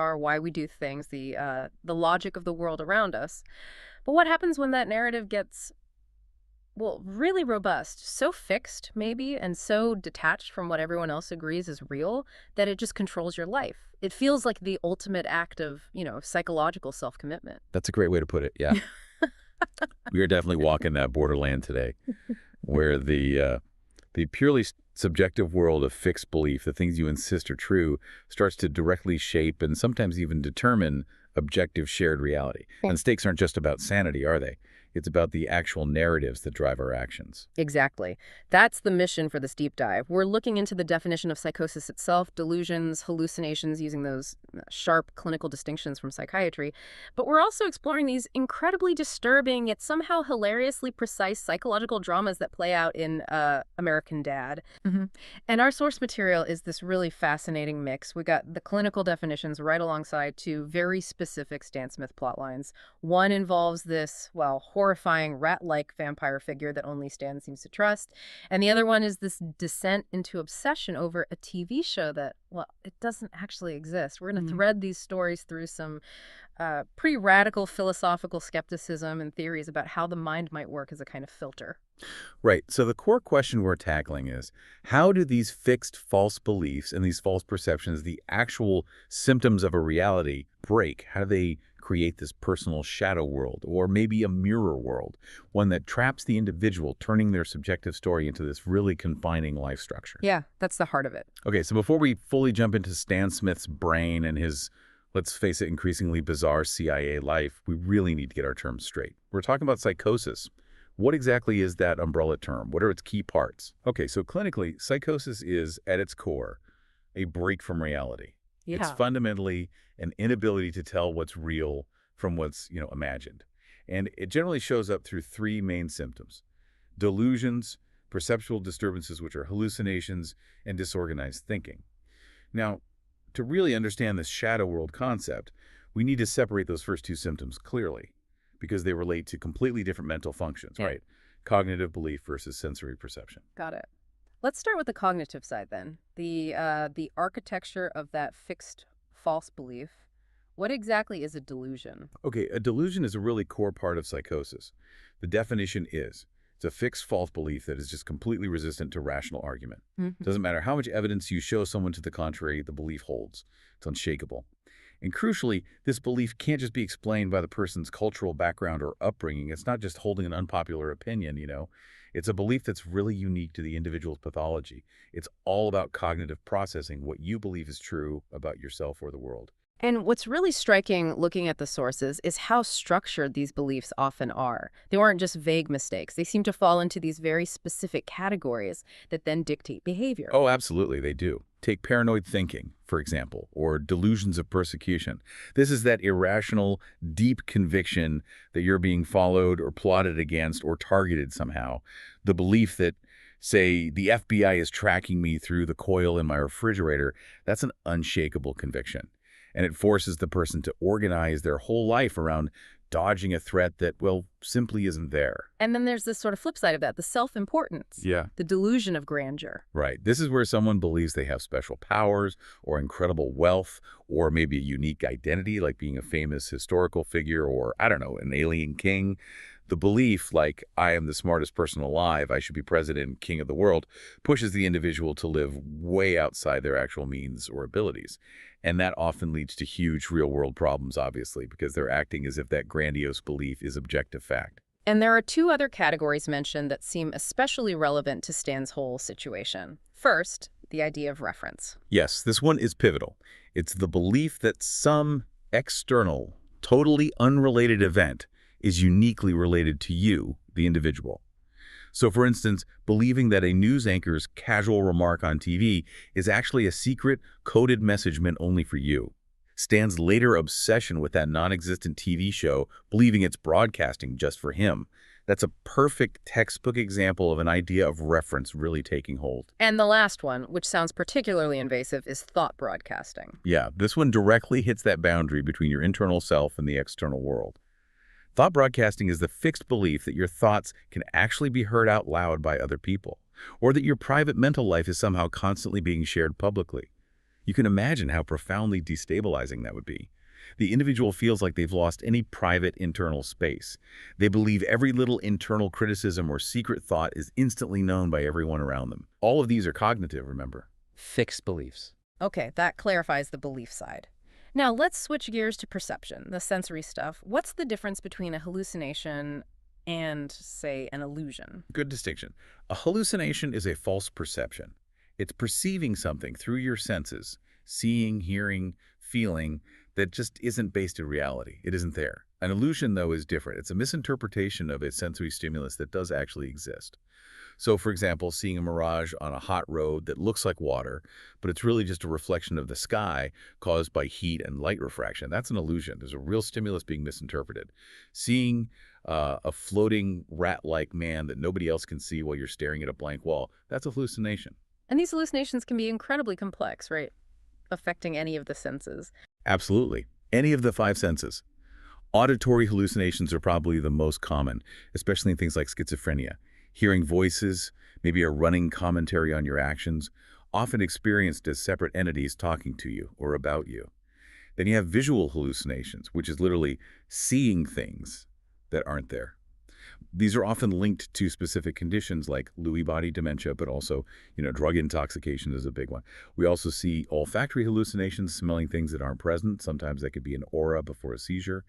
are, why we do things, the logic of the world around us. But what happens when that narrative gets, well, really robust, so fixed maybe, and so detached from what everyone else agrees is real that it just controls your life? It feels like the ultimate act of, psychological self-commitment. That's a great way to put it, yeah. We are definitely walking that borderland today, where the purely subjective world of fixed belief, the things you insist are true, starts to directly shape and sometimes even determine objective shared reality. And stakes aren't just about sanity, are they? It's about the actual narratives that drive our actions. Exactly. That's the mission for this deep dive. We're looking into the definition of psychosis itself, delusions, hallucinations, using those sharp clinical distinctions from psychiatry. But we're also exploring these incredibly disturbing, yet somehow hilariously precise psychological dramas that play out in American Dad. And our source material is this really fascinating mix. We got the clinical definitions right alongside two very specific Stan Smith plotlines. One involves this, well, horrifying rat-like vampire figure that only Stan seems to trust. And the other one is this descent into obsession over a TV show that, well, it doesn't actually exist. We're going to thread these stories through some pretty radical philosophical skepticism and theories about how the mind might work as a kind of filter. Right. So the core question we're tackling is, how do these fixed false beliefs and these false perceptions, the actual symptoms of a reality, break? How do they create this personal shadow world, or maybe a mirror world, one that traps the individual, turning their subjective story into this really confining life structure? Yeah, that's the heart of it. Okay, so before we fully jump into Stan Smith's brain and his, let's face it, increasingly bizarre CIA life, we really need to get our terms straight. We're talking about psychosis. What exactly is that umbrella term? What are its key parts? Okay, so clinically, psychosis is, at its core, a break from reality. Yeah. It's fundamentally an inability to tell what's real from what's, imagined. And it generally shows up through three main symptoms: delusions, perceptual disturbances, which are hallucinations, and disorganized thinking. Now, to really understand this shadow world concept, we need to separate those first two symptoms clearly, because they relate to completely different mental functions, right? Cognitive belief versus sensory perception. Got it. Let's start with the cognitive side then. The architecture of that fixed false belief. What exactly is a delusion? Okay, a delusion is a really core part of psychosis. The definition is, it's a fixed false belief that is just completely resistant to rational argument. Doesn't matter how much evidence you show someone to the contrary, the belief holds. It's unshakable. And crucially, this belief can't just be explained by the person's cultural background or upbringing. It's not just holding an unpopular opinion, It's a belief that's really unique to the individual's pathology. It's all about cognitive processing, what you believe is true about yourself or the world. And what's really striking looking at the sources is how structured these beliefs often are. They aren't just vague mistakes. They seem to fall into these very specific categories that then dictate behavior. Oh, absolutely, they do. Take paranoid thinking, for example, or delusions of persecution. This is that irrational, deep conviction that you're being followed or plotted against or targeted somehow. The belief that, say, the FBI is tracking me through the coil in my refrigerator, that's an unshakable conviction. And it forces the person to organize their whole life around dodging a threat that, well, simply isn't there. And then there's this sort of flip side of that, the self-importance. Yeah. The delusion of grandeur. Right. This is where someone believes they have special powers or incredible wealth or maybe a unique identity, like being a famous historical figure or, I don't know, an alien king. The belief, like, I am the smartest person alive, I should be president and king of the world, pushes the individual to live way outside their actual means or abilities. And that often leads to huge real-world problems, obviously, because they're acting as if that grandiose belief is objective fact. And there are two other categories mentioned that seem especially relevant to Stan's whole situation. First, the idea of reference. Yes, this one is pivotal. It's the belief that some external, totally unrelated event is uniquely related to you, the individual. So, for instance, believing that a news anchor's casual remark on TV is actually a secret, coded message meant only for you. Stan's later obsession with that non-existent TV show, believing it's broadcasting just for him. That's a perfect textbook example of an idea of reference really taking hold. And the last one, which sounds particularly invasive, is thought broadcasting. Yeah, this one directly hits that boundary between your internal self and the external world. Thought broadcasting is the fixed belief that your thoughts can actually be heard out loud by other people, or that your private mental life is somehow constantly being shared publicly. You can imagine how profoundly destabilizing that would be. The individual feels like they've lost any private internal space. They believe every little internal criticism or secret thought is instantly known by everyone around them. All of these are cognitive, remember? Fixed beliefs. Okay, that clarifies the belief side. Now let's switch gears to perception, the sensory stuff. What's the difference between a hallucination and, say, an illusion? Good distinction. A hallucination is a false perception. It's perceiving something through your senses, seeing, hearing, feeling, that just isn't based in reality. It isn't there. An illusion, though, is different. It's a misinterpretation of a sensory stimulus that does actually exist. So, for example, seeing a mirage on a hot road that looks like water, but it's really just a reflection of the sky caused by heat and light refraction. That's an illusion. There's a real stimulus being misinterpreted. Seeing a floating rat-like man that nobody else can see while you're staring at a blank wall, that's a hallucination. And these hallucinations can be incredibly complex, right? Affecting any of the senses. Absolutely. Any of the five senses. Auditory hallucinations are probably the most common, especially in things like schizophrenia. Hearing voices, maybe a running commentary on your actions, often experienced as separate entities talking to you or about you. Then you have visual hallucinations, which is literally seeing things that aren't there. These are often linked to specific conditions like Lewy body dementia, but also, drug intoxication is a big one. We also see olfactory hallucinations, smelling things that aren't present. Sometimes that could be an aura before a seizure.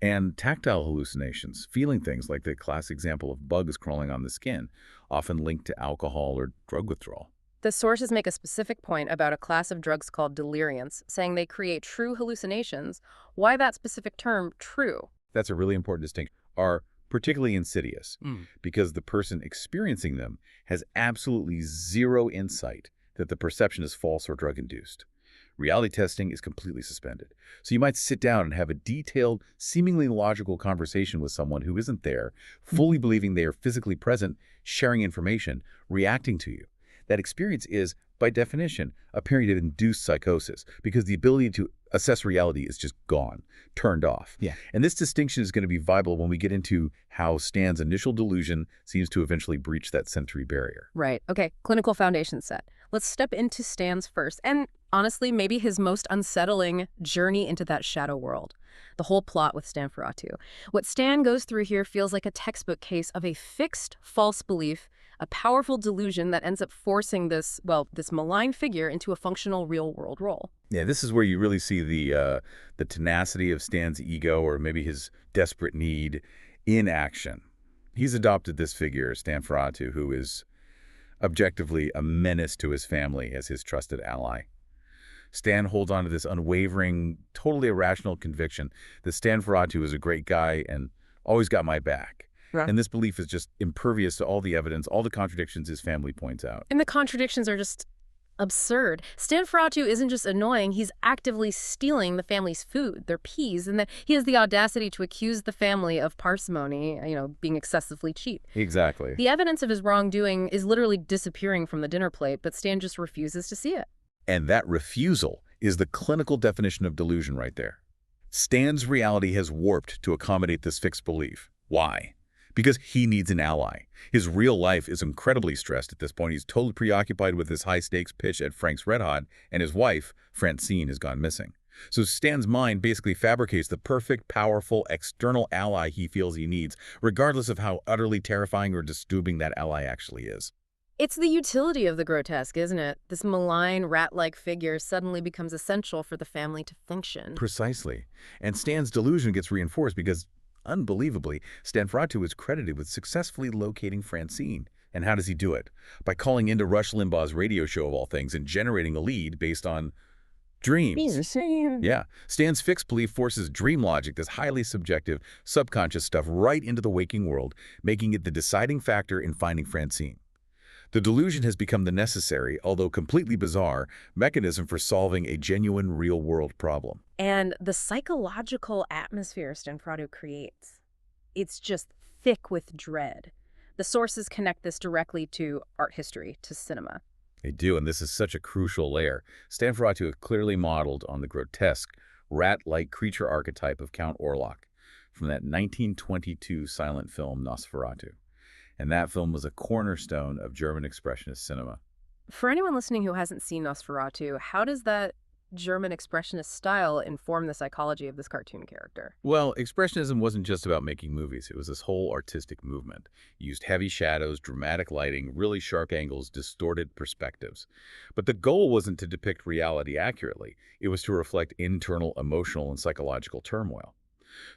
And tactile hallucinations, feeling things like the classic example of bugs crawling on the skin, often linked to alcohol or drug withdrawal. The sources make a specific point about a class of drugs called deliriants, saying they create true hallucinations. Why that specific term, true? That's a really important distinction. Are particularly insidious because the person experiencing them has absolutely zero insight that the perception is false or drug-induced. Reality testing is completely suspended. So you might sit down and have a detailed, seemingly logical conversation with someone who isn't there, fully believing they are physically present, sharing information, reacting to you. That experience is, by definition, a period of induced psychosis because the ability to assess reality is just gone, turned off. Yeah. And this distinction is going to be vital when we get into how Stan's initial delusion seems to eventually breach that sensory barrier. Right. Okay, clinical foundation set. Let's step into Stan's first, and honestly, maybe his most unsettling journey into that shadow world. The whole plot with stanferatu. What Stan goes through here feels like a textbook case of a fixed false belief, a powerful delusion that ends up forcing this malign figure into a functional real-world role. Yeah, this is where you really see the tenacity of Stan's ego, or maybe his desperate need, in action. He's adopted this figure, stanferatu, who is objectively a menace to his family as his trusted ally. Stan holds on to this unwavering, totally irrational conviction that stanferatu is a great guy and always got my back. Right. And this belief is just impervious to all the evidence, all the contradictions his family points out. And the contradictions are just absurd. Stanferatu isn't just annoying, he's actively stealing the family's food, their peas, and that he has the audacity to accuse the family of parsimony, being excessively cheap. Exactly. The evidence of his wrongdoing is literally disappearing from the dinner plate, but Stan just refuses to see it. And that refusal is the clinical definition of delusion right there. Stan's reality has warped to accommodate this fixed belief. Why? Because he needs an ally. His real life is incredibly stressed at this point. He's totally preoccupied with his high-stakes pitch at Frank's Red Hot, and his wife, Francine, has gone missing. So Stan's mind basically fabricates the perfect, powerful, external ally he feels he needs, regardless of how utterly terrifying or disturbing that ally actually is. It's the utility of the grotesque, isn't it? This malign, rat-like figure suddenly becomes essential for the family to function. Precisely. And Stan's delusion gets reinforced because, unbelievably, stanferatu is credited with successfully locating Francine. And how does he do it? By calling into Rush Limbaugh's radio show of all things and generating a lead based on dreams. Yeah. Stan's fixed belief forces dream logic, this highly subjective, subconscious stuff, right into the waking world, making it the deciding factor in finding Francine. The delusion has become the necessary, although completely bizarre, mechanism for solving a genuine real-world problem. And the psychological atmosphere stanferatu creates, it's just thick with dread. The sources connect this directly to art history, to cinema. They do, and this is such a crucial layer. stanferatu is clearly modeled on the grotesque, rat-like creature archetype of Count Orlok from that 1922 silent film Nosferatu. And that film was a cornerstone of German expressionist cinema. For anyone listening who hasn't seen Nosferatu, how does that German expressionist style inform the psychology of this cartoon character? Well, Expressionism wasn't just about making movies. It was this whole artistic movement. It used heavy shadows, dramatic lighting, really sharp angles, distorted perspectives. But the goal wasn't to depict reality accurately. It was to reflect internal emotional and psychological turmoil.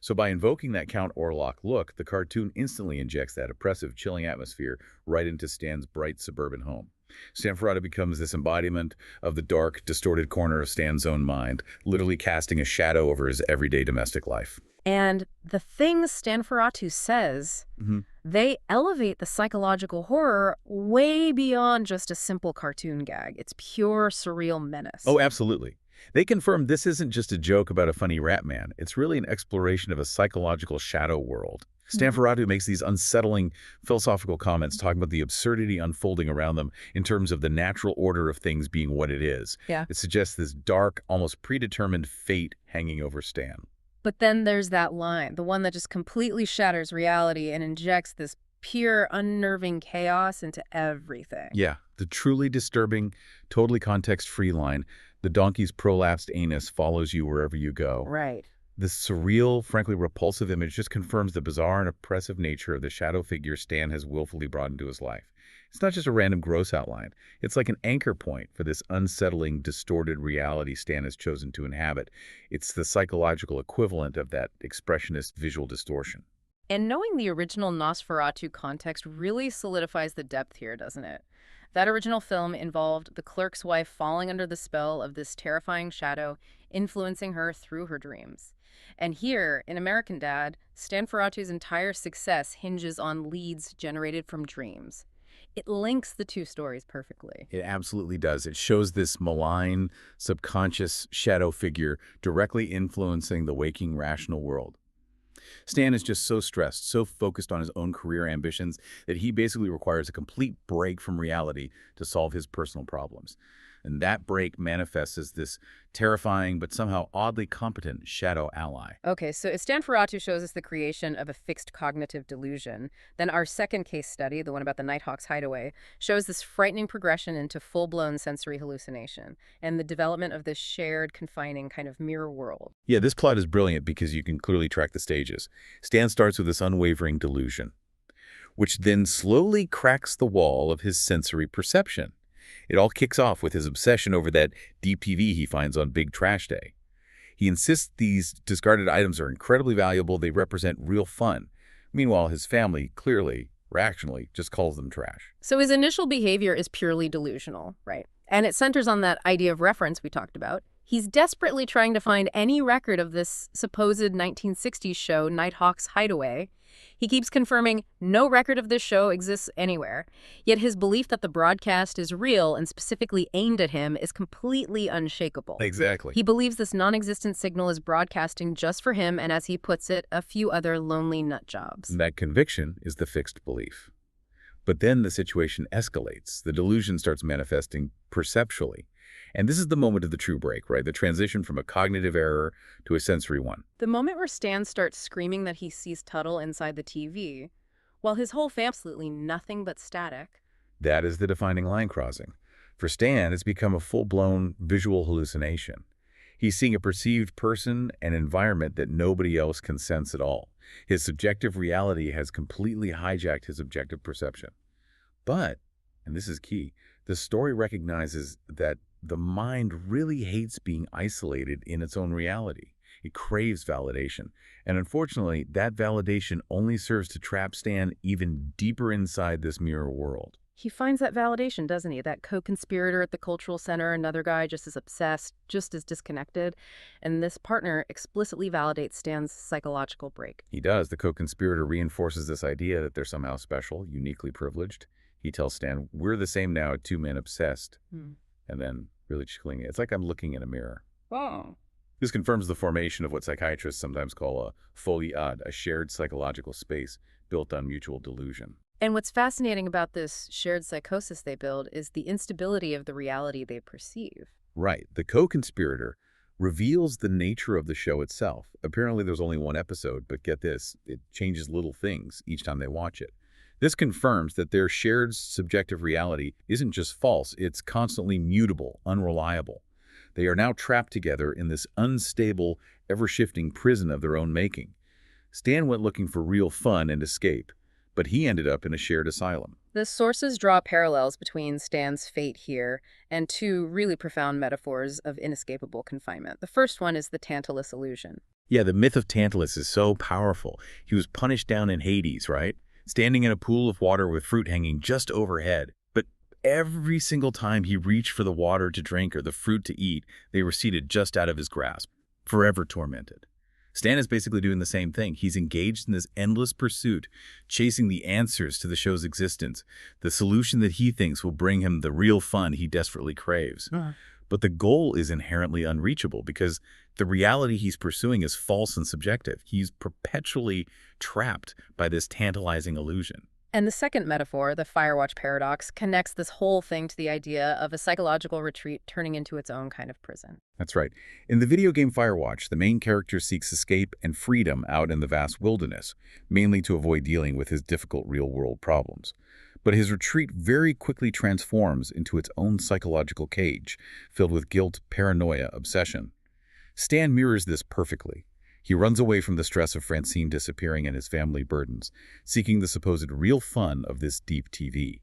So by invoking that Count Orlok look, the cartoon instantly injects that oppressive, chilling atmosphere right into Stan's bright suburban home. Stanferatu becomes this embodiment of the dark, distorted corner of Stan's own mind, literally casting a shadow over his everyday domestic life. And the things Stanferatu says, Mhm. they elevate the psychological horror way beyond just a simple cartoon gag. It's pure surreal menace. Oh, absolutely. They confirm this isn't just a joke about a funny rat man. It's really an exploration of a psychological shadow world. Stanferatu makes these unsettling philosophical comments talking about the absurdity unfolding around them in terms of the natural order of things being what it is. Yeah. It suggests this dark, almost predetermined fate hanging over Stan. But then there's that line, the one that just completely shatters reality and injects this pure, unnerving chaos into everything. Yeah, the truly disturbing, totally context-free line, the donkey's prolapsed anus follows you wherever you go. Right. This surreal, frankly repulsive image just confirms the bizarre and oppressive nature of the shadow figure Stan has willfully brought into his life. It's not just a random gross outline. It's like an anchor point for this unsettling, distorted reality Stan has chosen to inhabit. It's the psychological equivalent of that expressionist visual distortion. And knowing the original Nosferatu context really solidifies the depth here, doesn't it? That original film involved the clerk's wife falling under the spell of this terrifying shadow, influencing her through her dreams. And here, in American Dad, Stanferatu's entire success hinges on leads generated from dreams. It links the two stories perfectly. It absolutely does. It shows this malign, subconscious shadow figure directly influencing the waking, rational world. Stan is just so stressed, so focused on his own career ambitions, that he basically requires a complete break from reality to solve his personal problems. And that break manifests as this terrifying but somehow oddly competent shadow ally. Okay, so if Stanferatu shows us the creation of a fixed cognitive delusion, then our second case study, the one about the Nighthawk's hideaway, shows this frightening progression into full-blown sensory hallucination and the development of this shared, confining kind of mirror world. Yeah, this plot is brilliant because you can clearly track the stages. Stan starts with this unwavering delusion, which then slowly cracks the wall of his sensory perception. It all kicks off with his obsession over that DPV he finds on Big Trash Day. He insists these discarded items are incredibly valuable, they represent real fun. Meanwhile, his family clearly, rationally, just calls them trash. So his initial behavior is purely delusional, right? And it centers on that idea of reference we talked about. He's desperately trying to find any record of this supposed 1960s show, Nighthawk's Hideaway. He keeps confirming no record of this show exists anywhere, yet his belief that the broadcast is real and specifically aimed at him is completely unshakable. Exactly. He believes this non-existent signal is broadcasting just for him and, as he puts it, a few other lonely nut jobs. And that conviction is the fixed belief. But then the situation escalates. The delusion starts manifesting perceptually. And this is the moment of the true break, right? The transition from a cognitive error to a sensory one. The moment where Stan starts screaming that he sees Tuttle inside the TV, while his whole family absolutely nothing but static. That is the defining line crossing. For Stan, it's become a full-blown visual hallucination. He's seeing a perceived person and environment that nobody else can sense at all. His subjective reality has completely hijacked his objective perception. But, and this is key, the story recognizes that the mind really hates being isolated in its own reality. It craves validation. And unfortunately, that validation only serves to trap Stan even deeper inside this mirror world. He finds that validation, doesn't he? That co-conspirator at the cultural center, another guy just as obsessed, just as disconnected. And this partner explicitly validates Stan's psychological break. He does. The co-conspirator reinforces this idea that they're somehow special, uniquely privileged. He tells Stan, we're the same now, two men obsessed. And then really chilling it. It's like I'm looking in a mirror. Oh. This confirms the formation of what psychiatrists sometimes call a folie ad, a shared psychological space built on mutual delusion. And what's fascinating about this shared psychosis they build is the instability of the reality they perceive. Right. The co-conspirator reveals the nature of the show itself. Apparently there's only one episode, but get this, it changes little things each time they watch it. This confirms that their shared subjective reality isn't just false, it's constantly mutable, unreliable. They are now trapped together in this unstable, ever-shifting prison of their own making. Stan went looking for real fun and escape, but he ended up in a shared asylum. The sources draw parallels between Stan's fate here and two really profound metaphors of inescapable confinement. The first one is the Tantalus illusion. Yeah, the myth of Tantalus is so powerful. He was punished down in Hades, right? Standing in a pool of water with fruit hanging just overhead. But every single time he reached for the water to drink or the fruit to eat, they receded just out of his grasp, forever tormented. Stan is basically doing the same thing. He's engaged in this endless pursuit, chasing the answers to the show's existence, the solution that he thinks will bring him the real fun he desperately craves. But the goal is inherently unreachable because the reality he's pursuing is false and subjective. He's perpetually trapped by this tantalizing illusion. And the second metaphor, the Firewatch paradox, connects this whole thing to the idea of a psychological retreat turning into its own kind of prison. That's right. In the video game Firewatch, the main character seeks escape and freedom out in the vast wilderness, mainly to avoid dealing with his difficult real-world problems. But his retreat very quickly transforms into its own psychological cage, filled with guilt, paranoia, obsession. Stan mirrors this perfectly. He runs away from the stress of Francine disappearing and his family burdens, seeking the supposed real fun of this deep TV,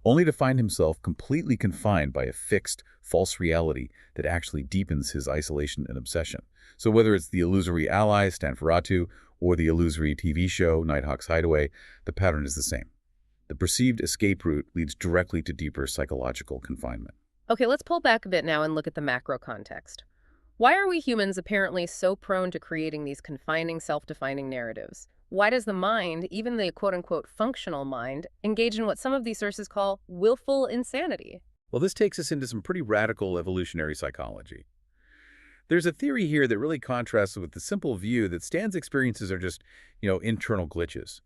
only to find himself completely confined by a fixed, false reality that actually deepens his isolation and obsession. So whether it's the illusory ally, stanferatu, or the illusory TV show, Nighthawk's Hideaway, the pattern is the same. The perceived escape route leads directly to deeper psychological confinement. Okay, let's pull back a bit now and look at the macro context. Why are we humans apparently so prone to creating these confining, self-defining narratives? Why does the mind, even the quote-unquote functional mind, engage in what some of these sources call willful insanity? Well, this takes us into some pretty radical evolutionary psychology. There's a theory here that really contrasts with the simple view that Stan's experiences are just, internal glitches.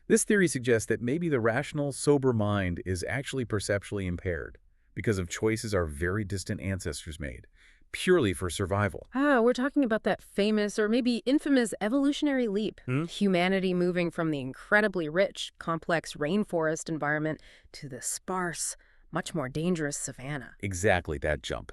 This theory suggests that maybe the rational, sober mind is actually perceptually impaired because of choices our very distant ancestors made, purely for survival. We're talking about that famous or maybe infamous evolutionary leap. Humanity moving from the incredibly rich, complex rainforest environment to the sparse, much more dangerous savanna. Exactly that jump.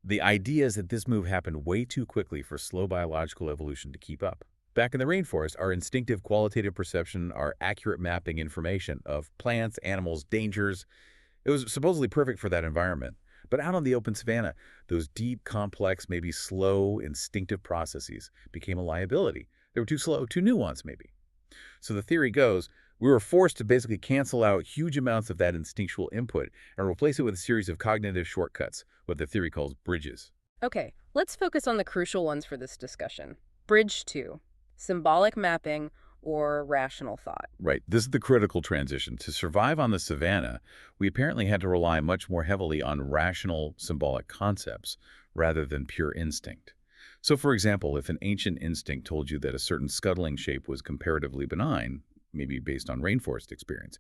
The idea is that this move happened way too quickly for slow biological evolution to keep up. Back in the rainforest, our instinctive qualitative perception, our accurate mapping information of plants, animals, dangers, it was supposedly perfect for that environment. But out on the open savanna, those deep, complex, maybe slow, instinctive processes became a liability. They were too slow, too nuanced, maybe. So the theory goes, we were forced to basically cancel out huge amounts of that instinctual input and replace it with a series of cognitive shortcuts, what the theory calls bridges. Okay, let's focus on the crucial ones for this discussion. Bridge 2, symbolic mapping or rational thought. Right. This is the critical transition. To survive on the savanna, we apparently had to rely much more heavily on rational symbolic concepts rather than pure instinct. So, for example, if an ancient instinct told you that a certain scuttling shape was comparatively benign, maybe based on rainforest experience,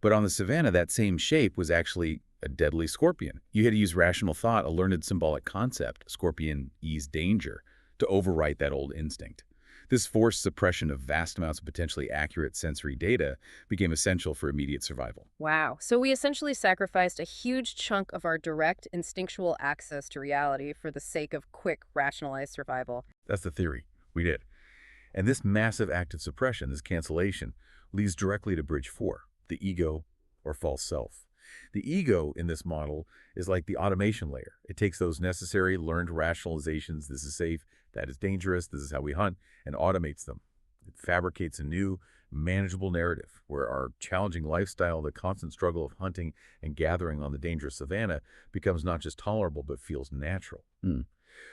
but on the savanna, that same shape was actually a deadly scorpion. You had to use rational thought, a learned symbolic concept, scorpion ease danger, to overwrite that old instinct. This forced suppression of vast amounts of potentially accurate sensory data became essential for immediate survival. Wow. So we essentially sacrificed a huge chunk of our direct instinctual access to reality for the sake of quick, rationalized survival. That's the theory. We did. And this massive act of suppression, this cancellation, leads directly to bridge 4, the ego or false self. The ego in this model is like the automation layer. It takes those necessary learned rationalizations, this is safe, that is dangerous, this is how we hunt, and automates them. It fabricates a new, manageable narrative where our challenging lifestyle, the constant struggle of hunting and gathering on the dangerous savanna, becomes not just tolerable but feels natural.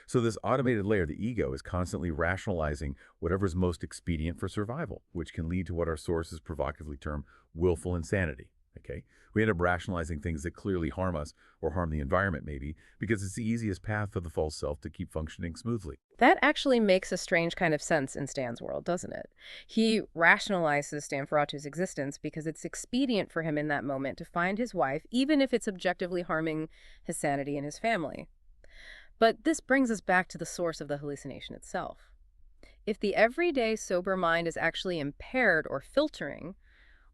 So this automated layer, the ego, is constantly rationalizing whatever is most expedient for survival, which can lead to what our sources provocatively term willful insanity. Okay? We end up rationalizing things that clearly harm us or harm the environment, maybe, because it's the easiest path for the false self to keep functioning smoothly. That actually makes a strange kind of sense in Stan's world, doesn't it? He rationalizes Stanferatu's existence because it's expedient for him in that moment to find his wife, even if it's objectively harming his sanity and his family. But this brings us back to the source of the hallucination itself. If the everyday sober mind is actually impaired or filtering,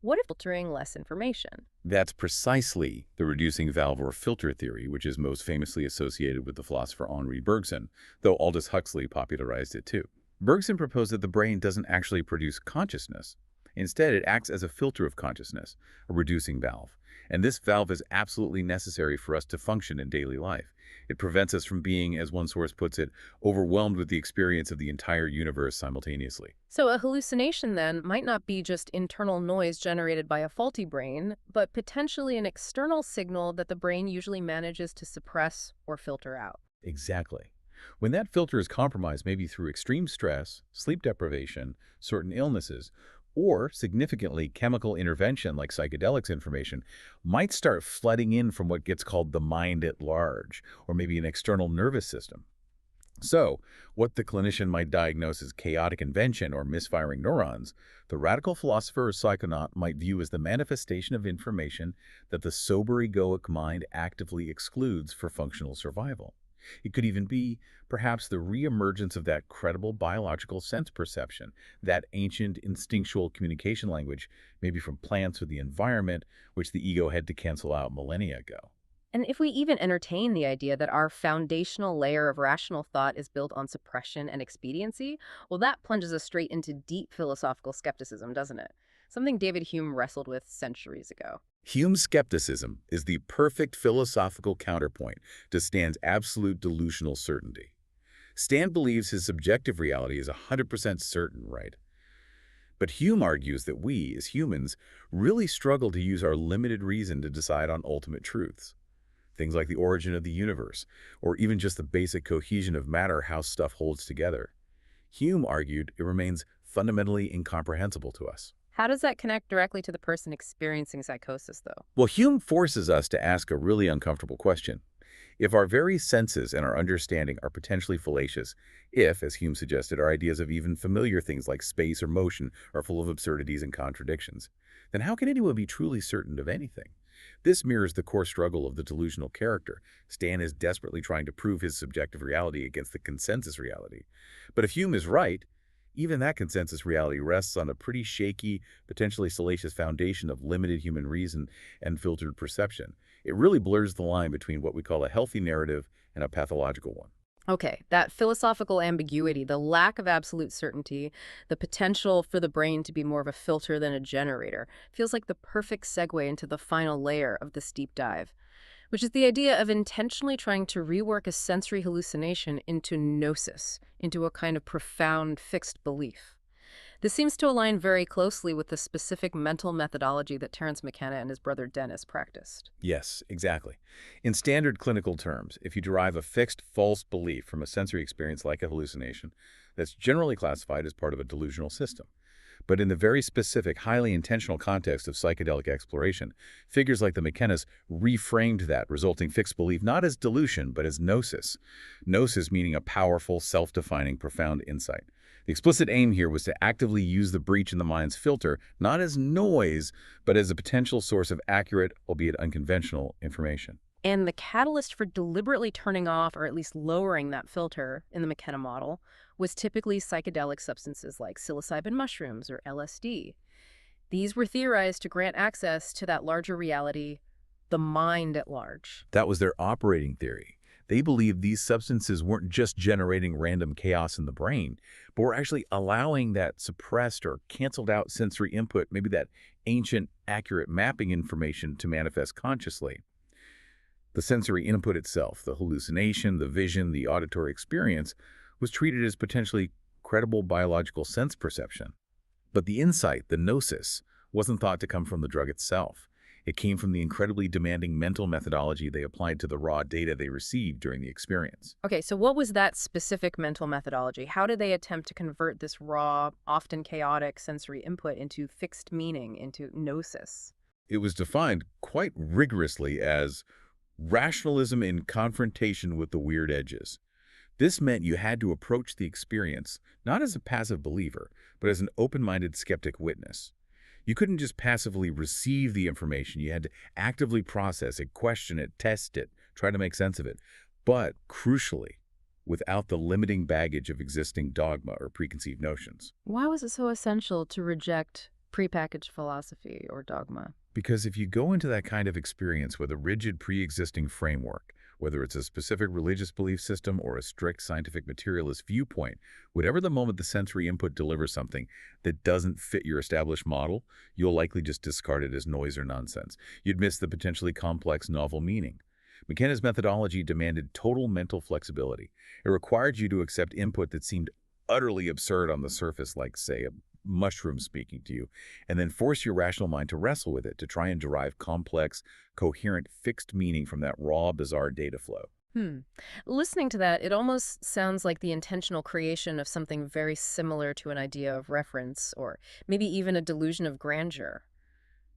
What if filtering less information? That's precisely the reducing valve or filter theory, which is most famously associated with the philosopher Henri Bergson, though Aldous Huxley popularized it too. Bergson proposed that the brain doesn't actually produce consciousness. Instead, it acts as a filter of consciousness, a reducing valve. And this valve is absolutely necessary for us to function in daily life. It prevents us from being, as one source puts it, overwhelmed with the experience of the entire universe simultaneously. So a hallucination then might not be just internal noise generated by a faulty brain, but potentially an external signal that the brain usually manages to suppress or filter out. Exactly. When that filter is compromised, maybe through extreme stress, sleep deprivation, certain illnesses, or significantly chemical intervention like psychedelics information might start flooding in from what gets called the mind at large, or maybe an external nervous system. So, what the clinician might diagnose as chaotic invention or misfiring neurons, the radical philosopher or psychonaut might view as the manifestation of information that the sober egoic mind actively excludes for functional survival. It could even be, perhaps, the reemergence of that credible biological sense perception, that ancient instinctual communication language, maybe from plants or the environment, which the ego had to cancel out millennia ago. And if we even entertain the idea that our foundational layer of rational thought is built on suppression and expediency, well, that plunges us straight into deep philosophical skepticism, doesn't it? Something David Hume wrestled with centuries ago. Hume's skepticism is the perfect philosophical counterpoint to Stan's absolute delusional certainty. Stan believes his subjective reality is 100% certain, right? But Hume argues that we, as humans, really struggle to use our limited reason to decide on ultimate truths. Things like the origin of the universe, or even just the basic cohesion of matter, how stuff holds together. Hume argued it remains fundamentally incomprehensible to us. How does that connect directly to the person experiencing psychosis, though? Well, Hume forces us to ask a really uncomfortable question. If our very senses and our understanding are potentially fallacious, if, as Hume suggested, our ideas of even familiar things like space or motion are full of absurdities and contradictions, then how can anyone be truly certain of anything? This mirrors the core struggle of the delusional character. Stan is desperately trying to prove his subjective reality against the consensus reality. But if Hume is right, even that consensus reality rests on a pretty shaky, potentially salacious foundation of limited human reason and filtered perception. It really blurs the line between what we call a healthy narrative and a pathological one. Okay, that philosophical ambiguity, the lack of absolute certainty, the potential for the brain to be more of a filter than a generator, feels like the perfect segue into the final layer of this deep dive, which is the idea of intentionally trying to rework a sensory hallucination into gnosis, into a kind of profound fixed belief. This seems to align very closely with the specific mental methodology that Terence McKenna and his brother Dennis practiced. Yes, exactly. In standard clinical terms, if you derive a fixed false belief from a sensory experience like a hallucination, that's generally classified as part of a delusional system. But in the very specific, highly intentional context of psychedelic exploration, figures like the McKennas reframed that resulting fixed belief not as delusion, but as gnosis. Gnosis meaning a powerful, self-defining, profound insight. The explicit aim here was to actively use the breach in the mind's filter, not as noise, but as a potential source of accurate, albeit unconventional, information. And the catalyst for deliberately turning off or at least lowering that filter in the McKenna model was typically psychedelic substances like psilocybin mushrooms or LSD. These were theorized to grant access to that larger reality, the mind at large. That was their operating theory. They believed these substances weren't just generating random chaos in the brain, but were actually allowing that suppressed or canceled out sensory input, maybe that ancient, accurate mapping information to manifest consciously. The sensory input itself, the hallucination, the vision, the auditory experience, was treated as potentially credible biological sense perception. But the insight, the gnosis, wasn't thought to come from the drug itself. It came from the incredibly demanding mental methodology they applied to the raw data they received during the experience. Okay, so what was that specific mental methodology? How did they attempt to convert this raw, often chaotic sensory input into fixed meaning, into gnosis? It was defined quite rigorously as rationalism in confrontation with the weird edges. This meant you had to approach the experience not as a passive believer, but as an open-minded skeptic witness. You couldn't just passively receive the information. You had to actively process it, question it, test it, try to make sense of it. But, crucially, without the limiting baggage of existing dogma or preconceived notions. Why was it so essential to reject Prepackaged philosophy or dogma. Because if you go into that kind of experience with a rigid pre-existing framework, whether it's a specific religious belief system or a strict scientific materialist viewpoint, whatever the moment the sensory input delivers something that doesn't fit your established model, you'll likely just discard it as noise or nonsense. You'd miss the potentially complex novel meaning. McKenna's methodology demanded total mental flexibility. It required you to accept input that seemed utterly absurd on the surface, like, say, a mushroom speaking to you, and then force your rational mind to wrestle with it to try and derive complex, coherent, fixed meaning from that raw, bizarre data flow. Hmm. Listening to that, it almost sounds like the intentional creation of something very similar to an idea of reference, or maybe even a delusion of grandeur,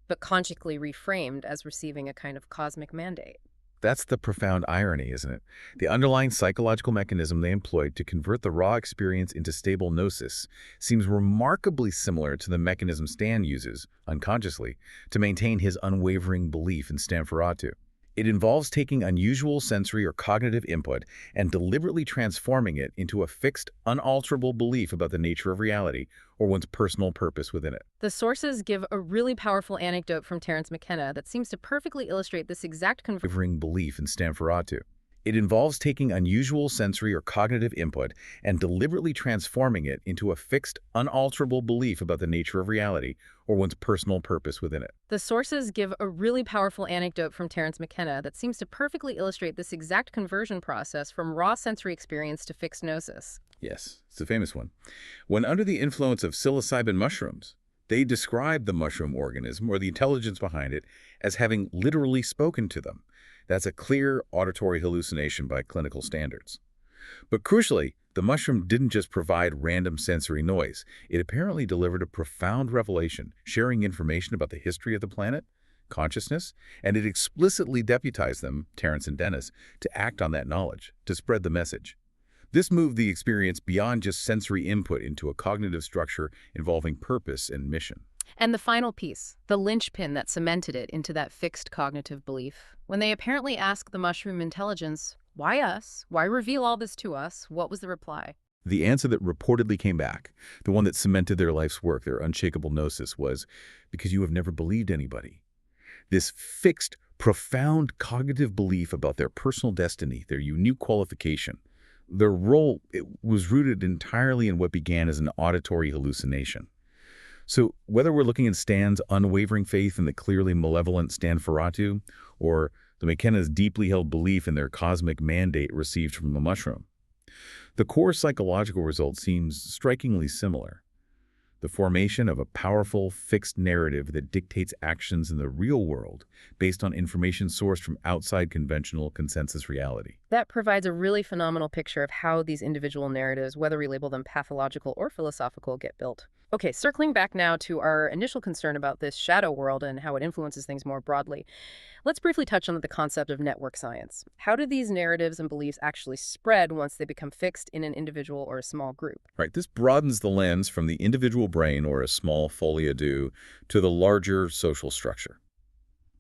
but consciously reframed as receiving a kind of cosmic mandate. That's the profound irony, isn't it? The underlying psychological mechanism they employed to convert the raw experience into stable gnosis seems remarkably similar to the mechanism Stan uses, unconsciously, to maintain his unwavering belief in stanferatu. It involves taking unusual sensory or cognitive input and deliberately transforming it into a fixed, unalterable belief about the nature of reality or one's personal purpose within it. The sources give a really powerful anecdote from Terence McKenna that seems to perfectly illustrate this exact conversion. Unwavering belief in stanferatu. It involves taking unusual sensory or cognitive input and deliberately transforming it into a fixed, unalterable belief about the nature of reality or one's personal purpose within it. The sources give a really powerful anecdote from Terence McKenna that seems to perfectly illustrate this exact conversion process from raw sensory experience to fixed gnosis. Yes, it's a famous one. When under the influence of psilocybin mushrooms, they describe the mushroom organism or the intelligence behind it as having literally spoken to them. That's a clear auditory hallucination by clinical standards. But crucially, the mushroom didn't just provide random sensory noise. It apparently delivered a profound revelation, sharing information about the history of the planet, consciousness, and it explicitly deputized them, Terence and Dennis, to act on that knowledge, to spread the message. This moved the experience beyond just sensory input into a cognitive structure involving purpose and mission. And the final piece, the linchpin that cemented it into that fixed cognitive belief. When they apparently asked the mushroom intelligence, why us? Why reveal all this to us? What was the reply? The answer that reportedly came back, the one that cemented their life's work, their unshakable gnosis, was, because you have never believed anybody. This fixed, profound cognitive belief about their personal destiny, their unique qualification, their role, it was rooted entirely in what began as an auditory hallucination. So whether we're looking at Stan's unwavering faith in the clearly malevolent stanferatu, or the McKenna's deeply held belief in their cosmic mandate received from the mushroom, the core psychological result seems strikingly similar. The formation of a powerful, fixed narrative that dictates actions in the real world based on information sourced from outside conventional consensus reality. That provides a really phenomenal picture of how these individual narratives, whether we label them pathological or philosophical, get built. Okay, circling back now to our initial concern about this shadow world and how it influences things more broadly, let's briefly touch on the concept of network science. How do these narratives and beliefs actually spread once they become fixed in an individual or a small group? Right, this broadens the lens from the individual brain or a small folie à deux to the larger social structure.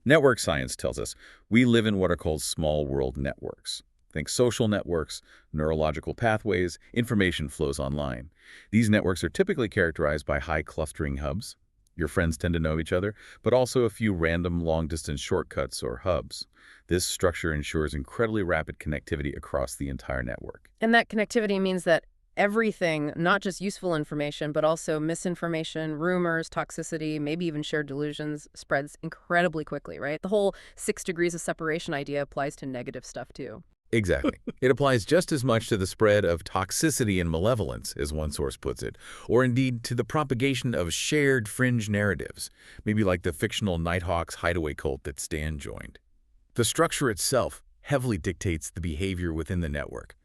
Network science tells us we live in what are called small world networks. Think social networks, neurological pathways, information flows online. These networks are typically characterized by high clustering hubs. Your friends tend to know each other, but also a few random long-distance shortcuts or hubs. This structure ensures incredibly rapid connectivity across the entire network. And that connectivity means that everything, not just useful information, but also misinformation, rumors, toxicity, maybe even shared delusions, spreads incredibly quickly, right? The whole 6 degrees of separation idea applies to negative stuff too. Exactly. It applies just as much to the spread of toxicity and malevolence, as one source puts it, or indeed to the propagation of shared fringe narratives, maybe like the fictional Nighthawks hideaway cult that Stan joined. The structure itself heavily dictates the behavior within the network.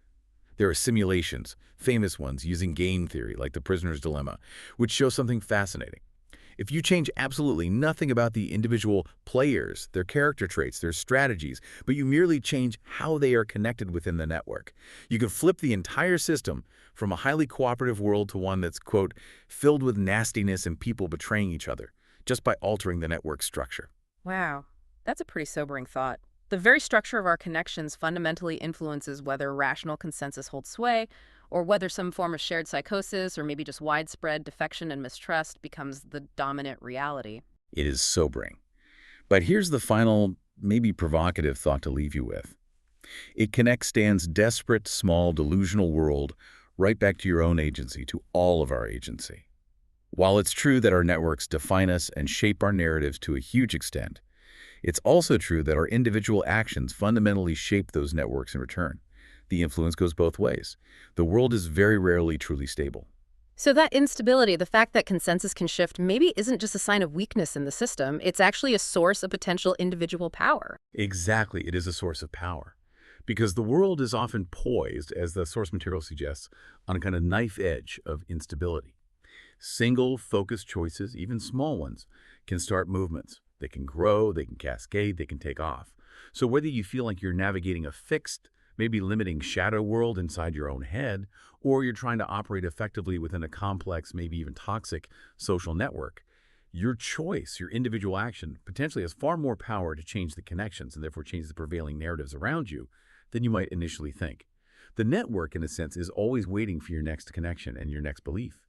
There are simulations, famous ones using game theory like the prisoner's dilemma, which show something fascinating. If you change absolutely nothing about the individual players, their character traits, their strategies, but you merely change how they are connected within the network, you can flip the entire system from a highly cooperative world to one that's, quote, filled with nastiness and people betraying each other, just by altering the network structure. Wow, that's a pretty sobering thought. The very structure of our connections fundamentally influences whether rational consensus holds sway or whether some form of shared psychosis or maybe just widespread defection and mistrust becomes the dominant reality. It is sobering. But here's the final, maybe provocative thought to leave you with. It connects Stan's desperate, small, delusional world right back to your own agency, to all of our agency. While it's true that our networks define us and shape our narratives to a huge extent, it's also true that our individual actions fundamentally shape those networks in return. The influence goes both ways. The world is very rarely truly stable. So that instability, the fact that consensus can shift, maybe isn't just a sign of weakness in the system. It's actually a source of potential individual power. Exactly, it is a source of power. Because the world is often poised, as the source material suggests, on a kind of knife edge of instability. Single, focused choices, even small ones, can start movements. They can grow, they can cascade, they can take off. So whether you feel like you're navigating a fixed, maybe limiting shadow world inside your own head, or you're trying to operate effectively within a complex, maybe even toxic social network, your choice, your individual action, potentially has far more power to change the connections and therefore change the prevailing narratives around you than you might initially think. The network, in a sense, is always waiting for your next connection and your next belief.